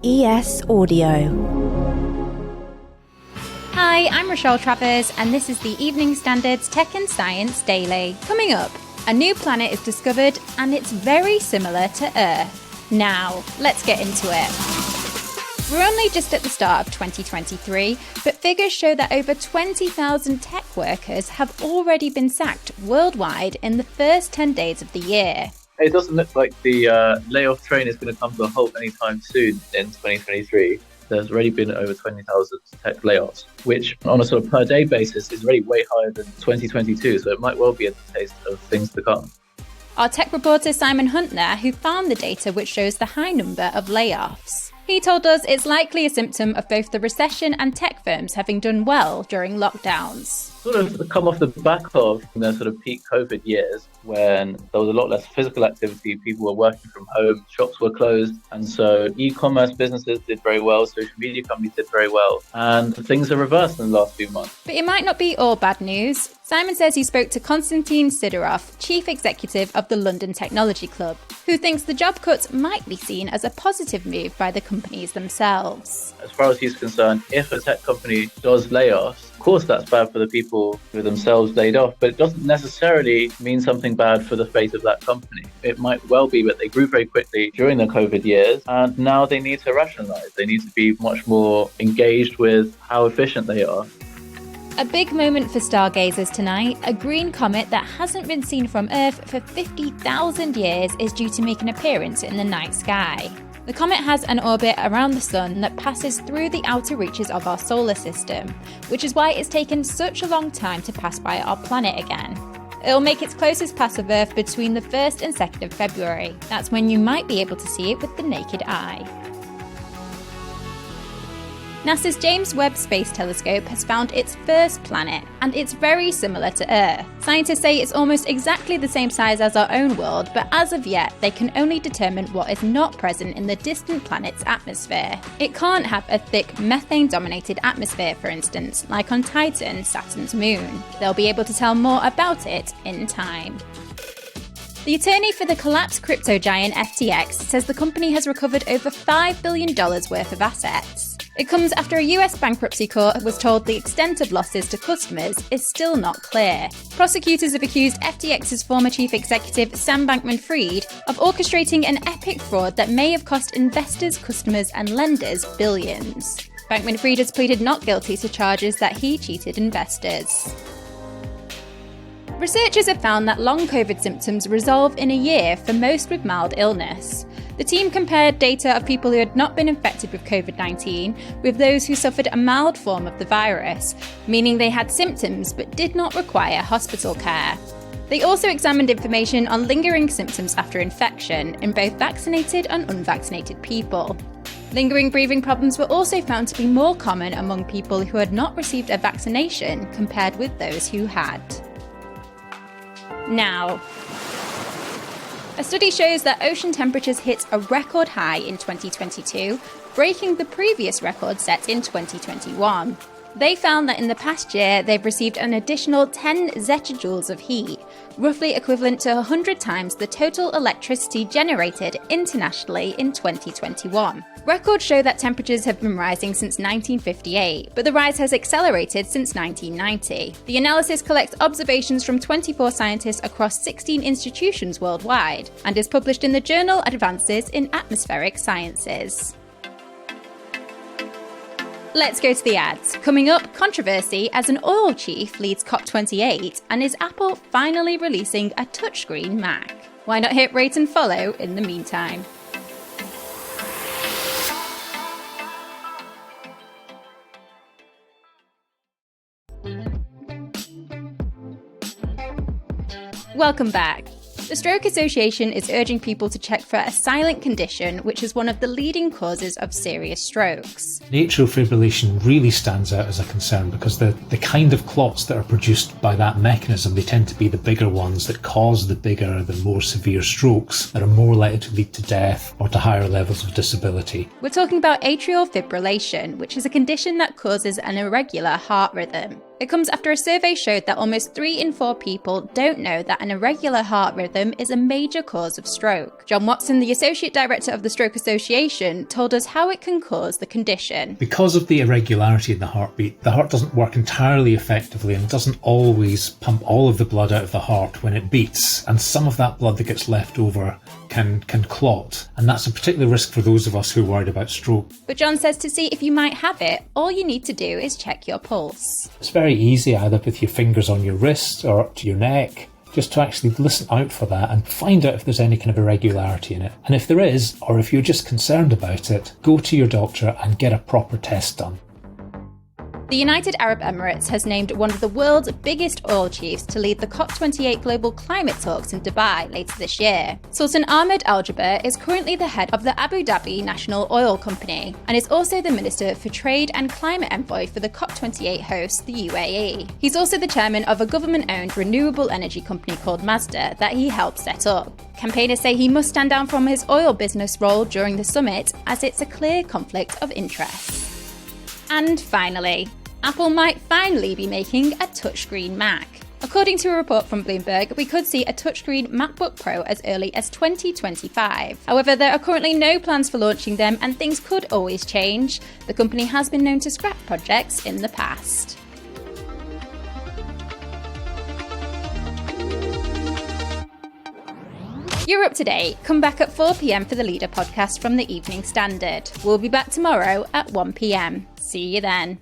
ES Audio. Hi, I'm Rochelle Travers, and this is the Evening Standard's Tech and Science Daily. Coming up, a new planet is discovered, and it's very similar to Earth. Now, let's get into it. We're only just at the start of 2023, but figures show that over 20,000 tech workers have already been sacked worldwide in the first 10 days of the year. It doesn't look like the layoff train is going to come to a halt anytime soon in 2023. There's already been over 20,000 tech layoffs, which on a sort of per day basis is already way higher than 2022. So it might well be a taste of things to come. Our tech reporter Simon Hunt there, who found the data which shows the high number of layoffs. He told us it's likely a symptom of both the recession and tech firms having done well during lockdowns. Sort of come off the back of the sort of peak COVID years when there was a lot less physical activity, people were working from home, shops were closed, and so e-commerce businesses did very well, social media companies did very well, and things are reversed in the last few months. But it might not be all bad news. Simon says he spoke to Konstantin Sidorov, chief executive of the London Technology Club, who thinks the job cuts might be seen as a positive move by the companies themselves. As far as he's concerned, if a tech company does layoffs, of course that's bad for the people who are themselves laid off, but it doesn't necessarily mean something bad for the fate of that company. It might well be that they grew very quickly during the COVID years, and now they need to rationalize. They need to be much more engaged with how efficient they are. A big moment for stargazers tonight. A green comet that hasn't been seen from Earth for 50,000 years is due to make an appearance in the night sky. The comet has an orbit around the Sun that passes through the outer reaches of our solar system, which is why it's taken such a long time to pass by our planet again. It'll make its closest pass of Earth between the 1st and 2nd of February. That's when you might be able to see it with the naked eye. NASA's James Webb Space Telescope has found its first planet, and it's very similar to Earth. Scientists say it's almost exactly the same size as our own world, but as of yet, they can only determine what is not present in the distant planet's atmosphere. It can't have a thick, methane-dominated atmosphere, for instance, like on Titan, Saturn's moon. They'll be able to tell more about it in time. The attorney for the collapsed crypto giant FTX says the company has recovered over $5 billion worth of assets. It comes after a US bankruptcy court was told the extent of losses to customers is still not clear. Prosecutors have accused FTX's former chief executive Sam Bankman-Fried of orchestrating an epic fraud that may have cost investors, customers and lenders billions. Bankman-Fried has pleaded not guilty to charges that he cheated investors. Researchers have found that long COVID symptoms resolve in a year for most with mild illness. The team compared data of people who had not been infected with COVID-19 with those who suffered a mild form of the virus, meaning they had symptoms but did not require hospital care. They also examined information on lingering symptoms after infection in both vaccinated and unvaccinated people. Lingering breathing problems were also found to be more common among people who had not received a vaccination compared with those who had. Now, a study shows that ocean temperatures hit a record high in 2022, breaking the previous record set in 2021. They found that in the past year, they've received an additional 10 zetajoules of heat, roughly equivalent to 100 times the total electricity generated internationally in 2021. Records show that temperatures have been rising since 1958, but the rise has accelerated since 1990. The analysis collects observations from 24 scientists across 16 institutions worldwide, and is published in the journal Advances in Atmospheric Sciences. Let's go to the ads. Coming up, controversy as an oil chief leads COP28, and is Apple finally releasing a touchscreen Mac? Why not hit rate and follow in the meantime? Welcome back. The Stroke Association is urging people to check for a silent condition, which is one of the leading causes of serious strokes. Atrial fibrillation really stands out as a concern because the kind of clots that are produced by that mechanism, they tend to be the bigger ones that cause the bigger, the more severe strokes that are more likely to lead to death or to higher levels of disability. We're talking about atrial fibrillation, which is a condition that causes an irregular heart rhythm. It comes after a survey showed that almost 3 in 4 people don't know that an irregular heart rhythm is a major cause of stroke. John Watson, the Associate Director of the Stroke Association, told us how it can cause the condition. Because of the irregularity in the heartbeat, the heart doesn't work entirely effectively and doesn't always pump all of the blood out of the heart when it beats, and some of that blood that gets left over can clot, and that's a particular risk for those of us who are worried about stroke. But John says to see if you might have it, all you need to do is check your pulse. It's very easy, either with your fingers on your wrist or up to your neck, just to actually listen out for that and find out if there's any kind of irregularity in it. And if there is, or if you're just concerned about it, go to your doctor and get a proper test done. The United Arab Emirates has named one of the world's biggest oil chiefs to lead the COP28 global climate talks in Dubai later this year. Sultan Ahmed Al Jaber is currently the head of the Abu Dhabi National Oil Company and is also the Minister for Trade and Climate Envoy for the COP28 host, the UAE. He's also the chairman of a government-owned renewable energy company called Mazda that he helped set up. Campaigners say he must stand down from his oil business role during the summit, as it's a clear conflict of interest. And finally, Apple might finally be making a touchscreen Mac. According to a report from Bloomberg, we could see a touchscreen MacBook Pro as early as 2025. However, there are currently no plans for launching them, and things could always change. The company has been known to scrap projects in the past. You're up to date. Come back at 4 p.m. for the Leader podcast from the Evening Standard. We'll be back tomorrow at 1 p.m. See you then.